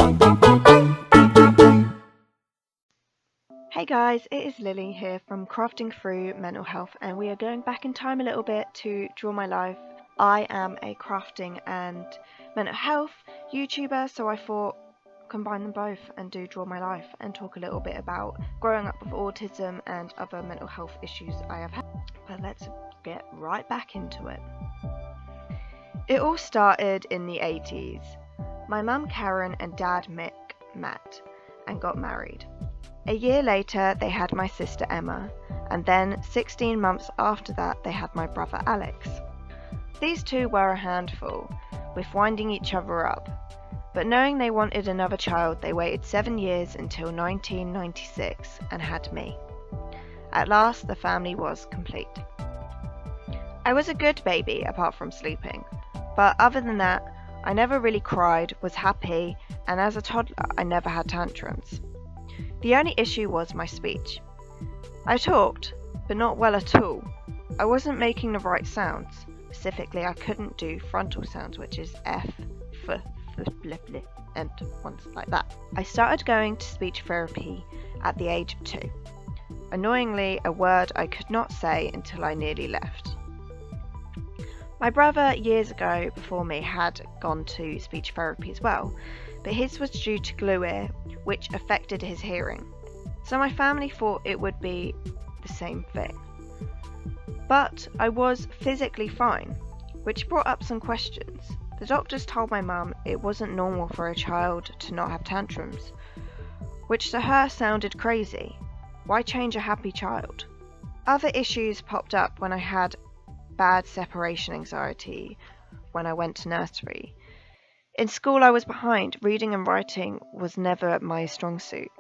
Hey guys, it is Lily here from Crafting Through Mental Health, and we are going back in time a little bit to draw my life. I am a crafting and mental health YouTuber, so I thought combine them both and do draw my life and talk a little bit about growing up with autism and other mental health issues I have had. But let's get right back into it. It all started in the 80s. My mum Karen and dad Mick met and got married. A year later they had my sister Emma, and then 16 months after that they had my brother Alex. These two were a handful, with winding each other up, but knowing they wanted another child they waited 7 years until 1996 and had me. At last the family was complete. I was a good baby apart from sleeping, but other than that I never really cried, was happy, and as a toddler I never had tantrums. The only issue was my speech. I talked, but not well at all. I wasn't making the right sounds. Specifically, I couldn't do frontal sounds, which is F, F, blah, blah, and ones like that. I started going to speech therapy at the age of 2. Annoyingly, a word I could not say until I nearly left. My brother, years ago before me, had gone to speech therapy as well, but his was due to glue ear, which affected his hearing. So my family thought it would be the same thing. But I was physically fine, which brought up some questions. The doctors told my mum it wasn't normal for a child to not have tantrums, which to her sounded crazy. Why change a happy child? Other issues popped up when I had bad separation anxiety when I went to nursery. In school I was behind. Reading and writing was never my strong suit.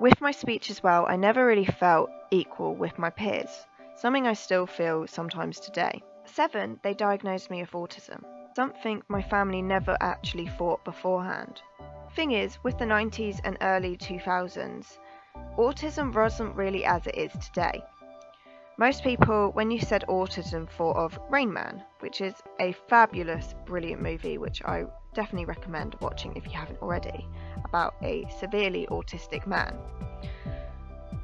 With my speech as well, I never really felt equal with my peers, something I still feel sometimes today. 7, they diagnosed me with autism, something my family never actually thought beforehand. Thing is, with the 90s and early 2000s, autism wasn't really as it is today. Most people, when you said autism, thought of Rain Man, which is a fabulous, brilliant movie which I definitely recommend watching if you haven't already, about a severely autistic man.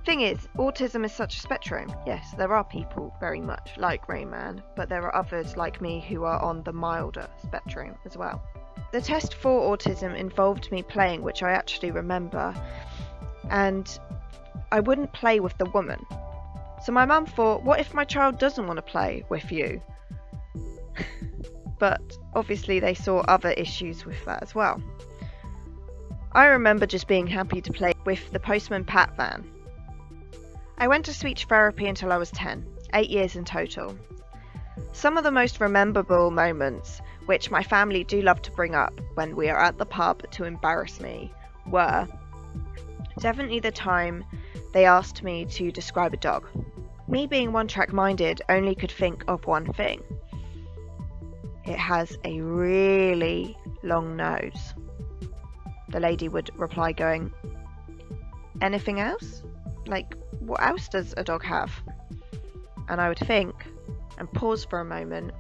Thing is, autism is such a spectrum. Yes, there are people very much like Rain Man, but there are others like me who are on the milder spectrum as well. The test for autism involved me playing, which I actually remember, and I wouldn't play with the woman. So my mum thought, what if my child doesn't want to play with you? But obviously they saw other issues with that as well. I remember just being happy to play with the Postman Pat van. I went to speech therapy until I was 10, 8 years in total. Some of the most rememberable moments, which my family do love to bring up when we are at the pub to embarrass me, were definitely the time they asked me to describe a dog. Me being one-track minded only could think of one thing. It has a really long nose. The lady would reply going, anything else? Like, what else does a dog have? And I would think and pause for a moment.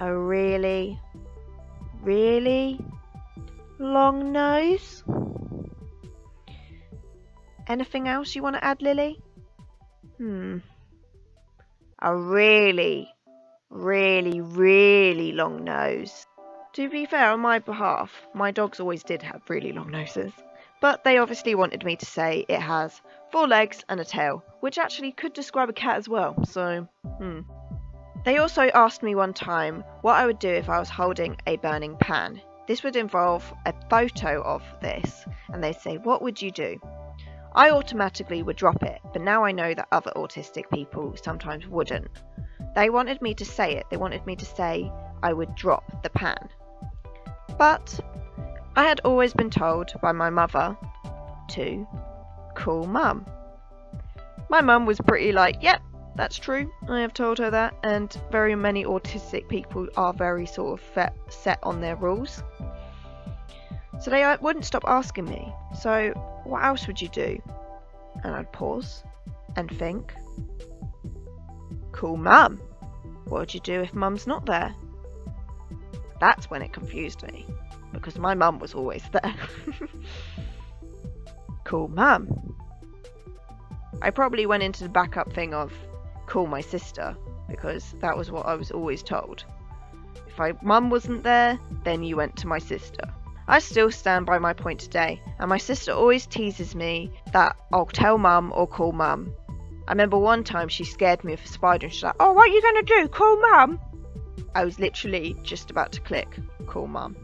A really, really long nose? Anything else you want to add, Lily? A really, really, really long nose. To be fair, on my behalf, my dogs always did have really long noses. But they obviously wanted me to say it has 4 legs and a tail, which actually could describe a cat as well, so, They also asked me one time what I would do if I was holding a burning pan. This would involve a photo of this, and they'd say, what would you do? I automatically would drop it, but now I know that other autistic people sometimes wouldn't. They wanted me to say it. They wanted me to say I would drop the pan. But I had always been told by my mother to call mum. My mum was pretty like, yep, that's true. I have told her that, and very many autistic people are very sort of set on their rules. So they wouldn't stop asking me, so what else would you do? And I'd pause and think, call mum. What would you do if mum's not there? That's when it confused me. because my mum was always there. Call mum. I probably went into the backup thing of call my sister, because that was what I was always told. If my mum wasn't there, then you went to my sister. I still stand by my point today, and my sister always teases me that I'll tell mum or call mum. I remember one time she scared me with a spider and she's like, "Oh, what are you going to do? Call mum?" I was literally just about to click call mum.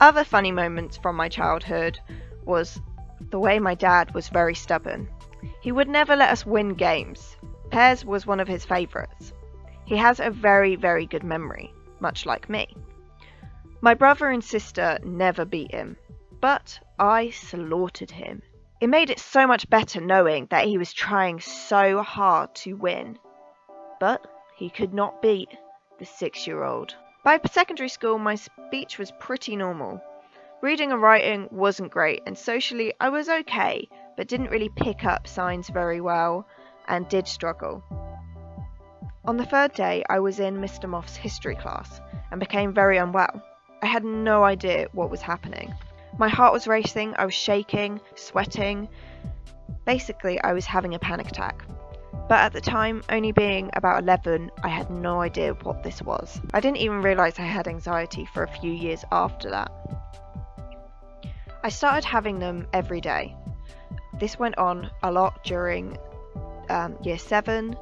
Other funny moments from my childhood was the way my dad was very stubborn. He would never let us win games. Pairs was one of his favourites. He has a very, very good memory, much like me. My brother and sister never beat him, but I slaughtered him. It made it so much better knowing that he was trying so hard to win. But he could not beat the 6-year-old. By secondary school, my speech was pretty normal. Reading and writing wasn't great, and socially I was okay, but didn't really pick up signs very well and did struggle. On the third day, I was in Mr. Moth's history class and became very unwell. I had no idea what was happening. My heart was racing, I was shaking, sweating. Basically, I was having a panic attack. But at the time, only being about 11, I had no idea what this was. I didn't even realise I had anxiety for a few years after that. I started having them every day. This went on a lot during year 7.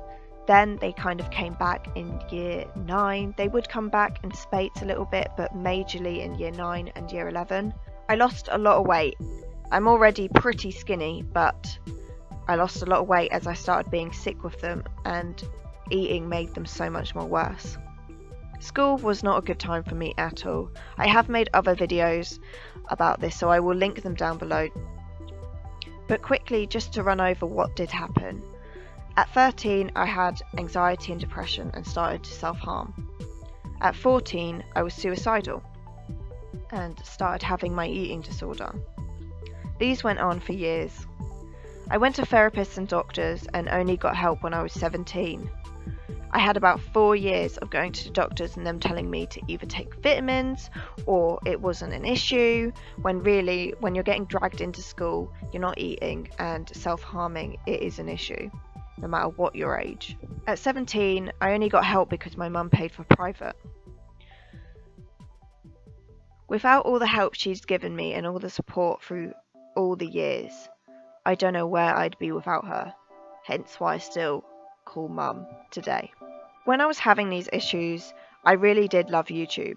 Then they kind of came back in year 9. They would come back in spate a little bit, but majorly in year 9 and year 11. I lost a lot of weight. I'm already pretty skinny, but I lost a lot of weight as I started being sick with them, and eating made them so much more worse. School was not a good time for me at all. I have made other videos about this, so I will link them down below. But quickly, just to run over what did happen. At 13, I had anxiety and depression and started to self-harm. At 14, I was suicidal and started having my eating disorder. These went on for years. I went to therapists and doctors and only got help when I was 17. I had about 4 years of going to the doctors and them telling me to either take vitamins or it wasn't an issue, when really, when you're getting dragged into school, you're not eating, and self-harming, it is an issue, no matter what your age. At 17, I only got help because my mum paid for private. Without all the help she's given me and all the support through all the years, I don't know where I'd be without her, hence why I still call mum today. When I was having these issues, I really did love YouTube.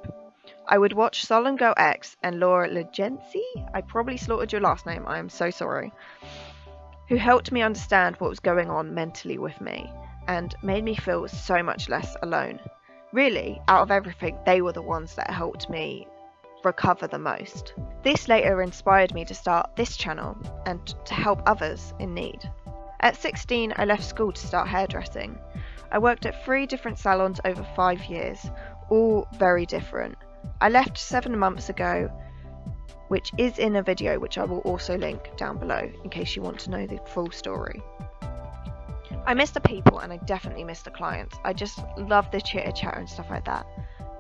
I would watch Solemn Girl X and Laura Legency, I probably slaughtered your last name, I am so sorry, who helped me understand what was going on mentally with me and made me feel so much less alone. Really, out of everything, they were the ones that helped me recover the most. This later inspired me to start this channel and to help others in need. At 16, I left school to start hairdressing. I worked at 3 different salons over 5 years, all very different. I left 7 months ago, which is in a video which I will also link down below in case you want to know the full story. I miss the people and I definitely miss the clients. I just love the chitter chat and stuff like that.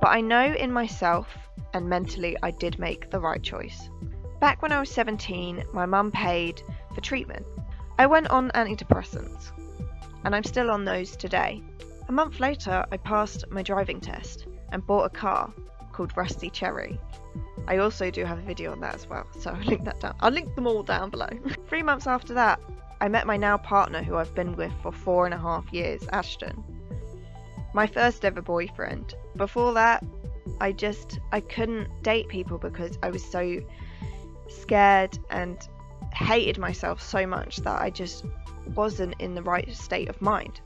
But I know in myself and mentally I did make the right choice. Back when I was 17, my mum paid for treatment. I went on antidepressants, and I'm still on those today. A month later, I passed my driving test and bought a car called Rusty Cherry. I also do have a video on that as well, so I'll link that down. I'll link them all down below. 3 months after that, I met my now partner, who I've been with for 4.5 years, Ashton. My first ever boyfriend. Before that, I couldn't date people because I was so scared and hated myself so much that I just wasn't in the right state of mind.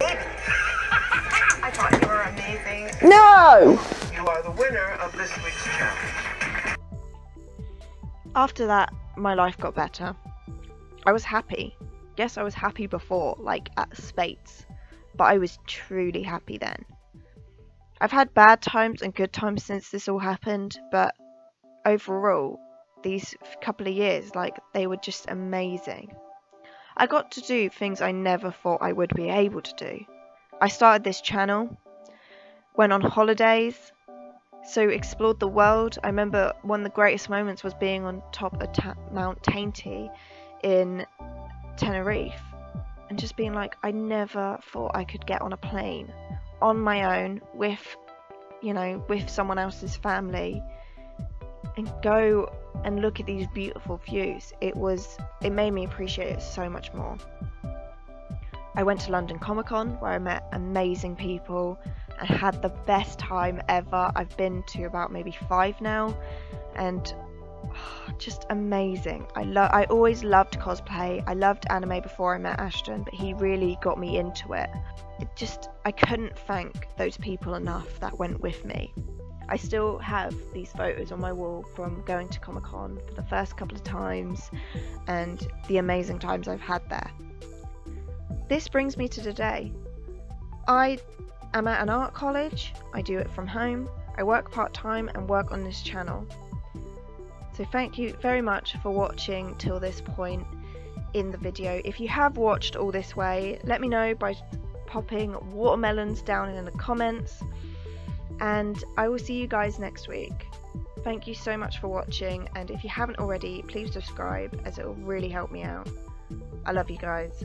I thought you were amazing. No! You are the winner of this week's challenge. After that, my life got better. I was happy. Yes, I was happy before, like at Spates, but I was truly happy then. I've had bad times and good times since this all happened, but overall, these couple of years, like, they were just amazing. I got to do things I never thought I would be able to do. I started this channel, went on holidays, So explored the world. I remember one of the greatest moments was being on top of Mount Tainty in Tenerife, and just being like, I never thought I could get on a plane on my own with, with someone else's family and go and look at these beautiful views. It made me appreciate it so much more. I went to London Comic Con, where I met amazing people and had the best time ever. I've been to about maybe 5 now, and just amazing. I always loved cosplay. I loved anime before I met Ashton, but he really got me into it. I couldn't thank those people enough that went with me. I still have these photos on my wall from going to Comic Con for the first couple of times and the amazing times I've had there. This brings me to today. I am at an art college. I do it from home. I work part-time and work on this channel. So thank you very much for watching till this point in the video. If you have watched all this way, let me know by popping watermelons down in the comments, and I will see you guys next week. Thank you so much for watching, and if you haven't already, please subscribe, as it will really help me out. I love you guys.